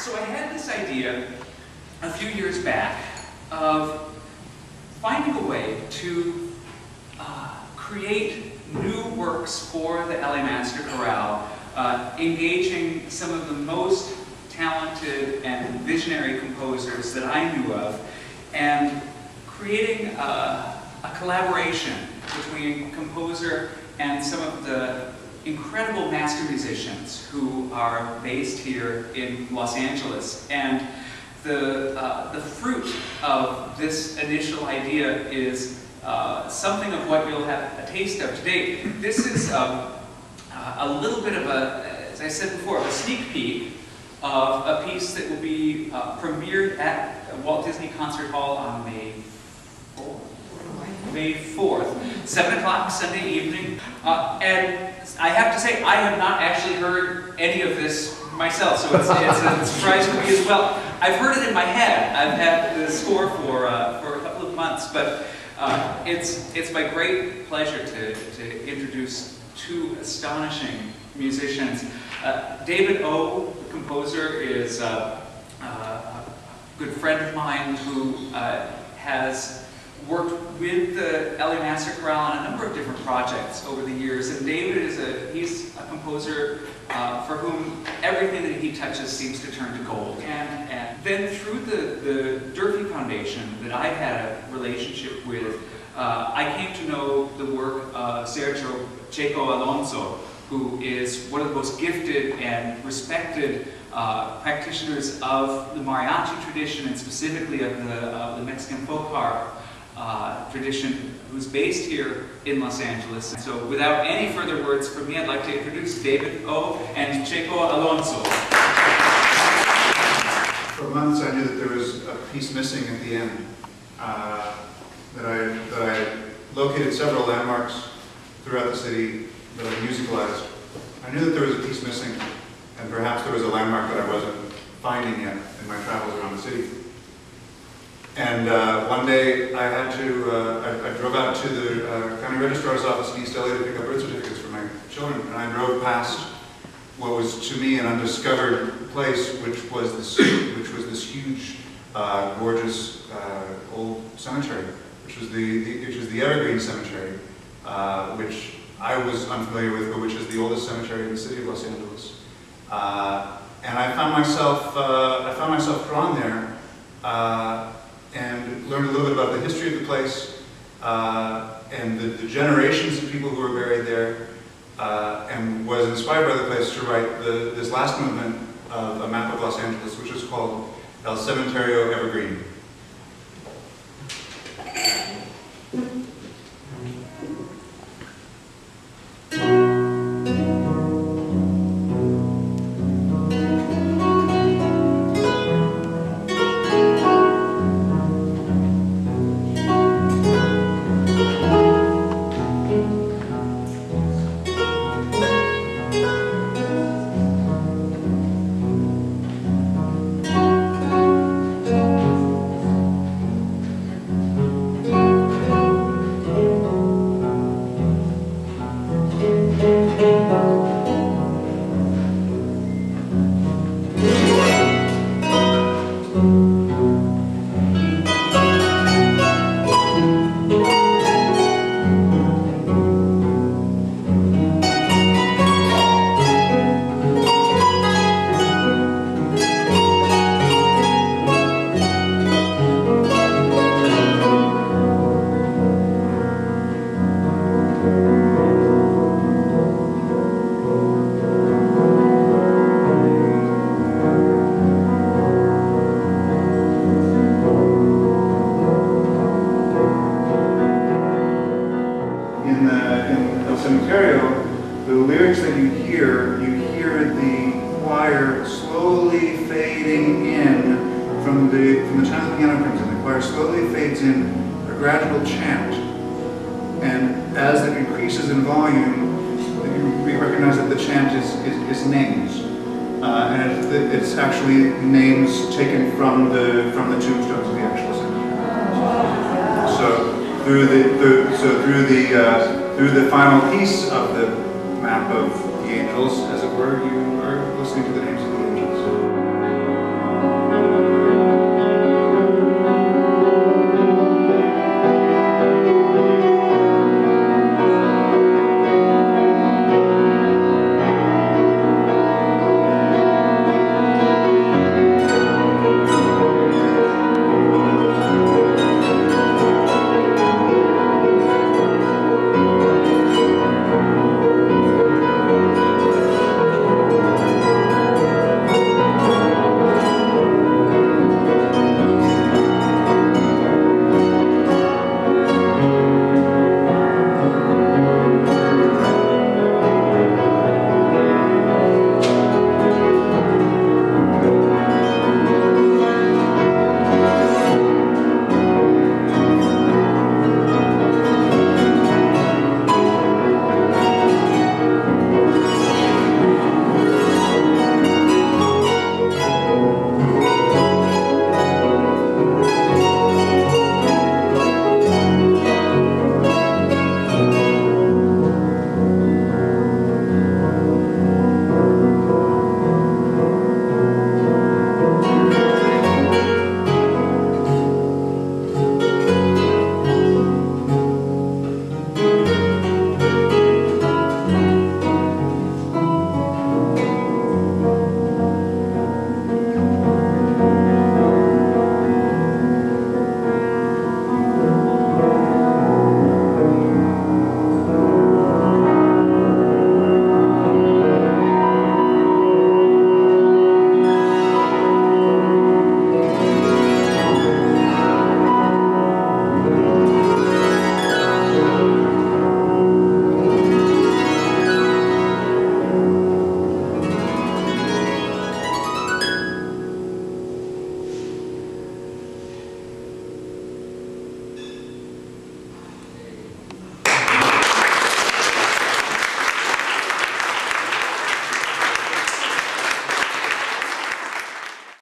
So I had this idea a few years back of finding a way to create new works for the LA Master Chorale, engaging some of the most talented and visionary composers that I knew of, and creating a collaboration between composer and some of the incredible master musicians who are based here in Los Angeles. And the fruit of this initial idea is something of what you'll have a taste of today. This is a little bit of a, as I said before, a sneak peek of a piece that will be premiered at Walt Disney Concert Hall on May 4th, 7 o'clock Sunday evening. And I have to say, I have not actually heard any of this myself, so it's a surprise to me as well. I've heard it in my head. I've had the score for a couple of months, but it's my great pleasure to introduce two astonishing musicians. David O, the composer, is a good friend of mine who has worked with the LA Master Chorale on a number of different projects over the years. And David he's a composer for whom everything that he touches seems to turn to gold. And then through the Durfee Foundation that I had a relationship with, I came to know the work of Sergio Checo Alonso, who is one of the most gifted and respected practitioners of the mariachi tradition, and specifically of the Mexican folk harp tradition, who's based here in Los Angeles. So without any further words from me, I'd like to introduce David O and Checo Alonso. For months I knew that there was a piece missing at the end, that I located several landmarks throughout the city that I musicalized. I knew that there was a piece missing, and perhaps there was a landmark that I wasn't finding yet in my travels around the city. And one day I had to, I drove out to the county registrar's office in East LA to pick up birth certificates for my children, and I drove past what was to me an undiscovered place, which was this huge, gorgeous old cemetery, which was the Evergreen Cemetery, which I was unfamiliar with, but which is the oldest cemetery in the city of Los Angeles. And I found myself drawn there. And learned a little bit about the history of the place and the generations of people who were buried there, and was inspired by the place to write this last movement of a map of Los Angeles, which is called El Cementerio Evergreen. The lyrics that you hear the choir slowly fading in from the time the piano comes in. The choir slowly fades in a gradual chant, and as it increases in volume, we recognize that the chant is names, and it's actually names taken from the tombstones of the actual cemetery. So through the final piece of the map of the angels, as it were, you are listening to the names of the angels.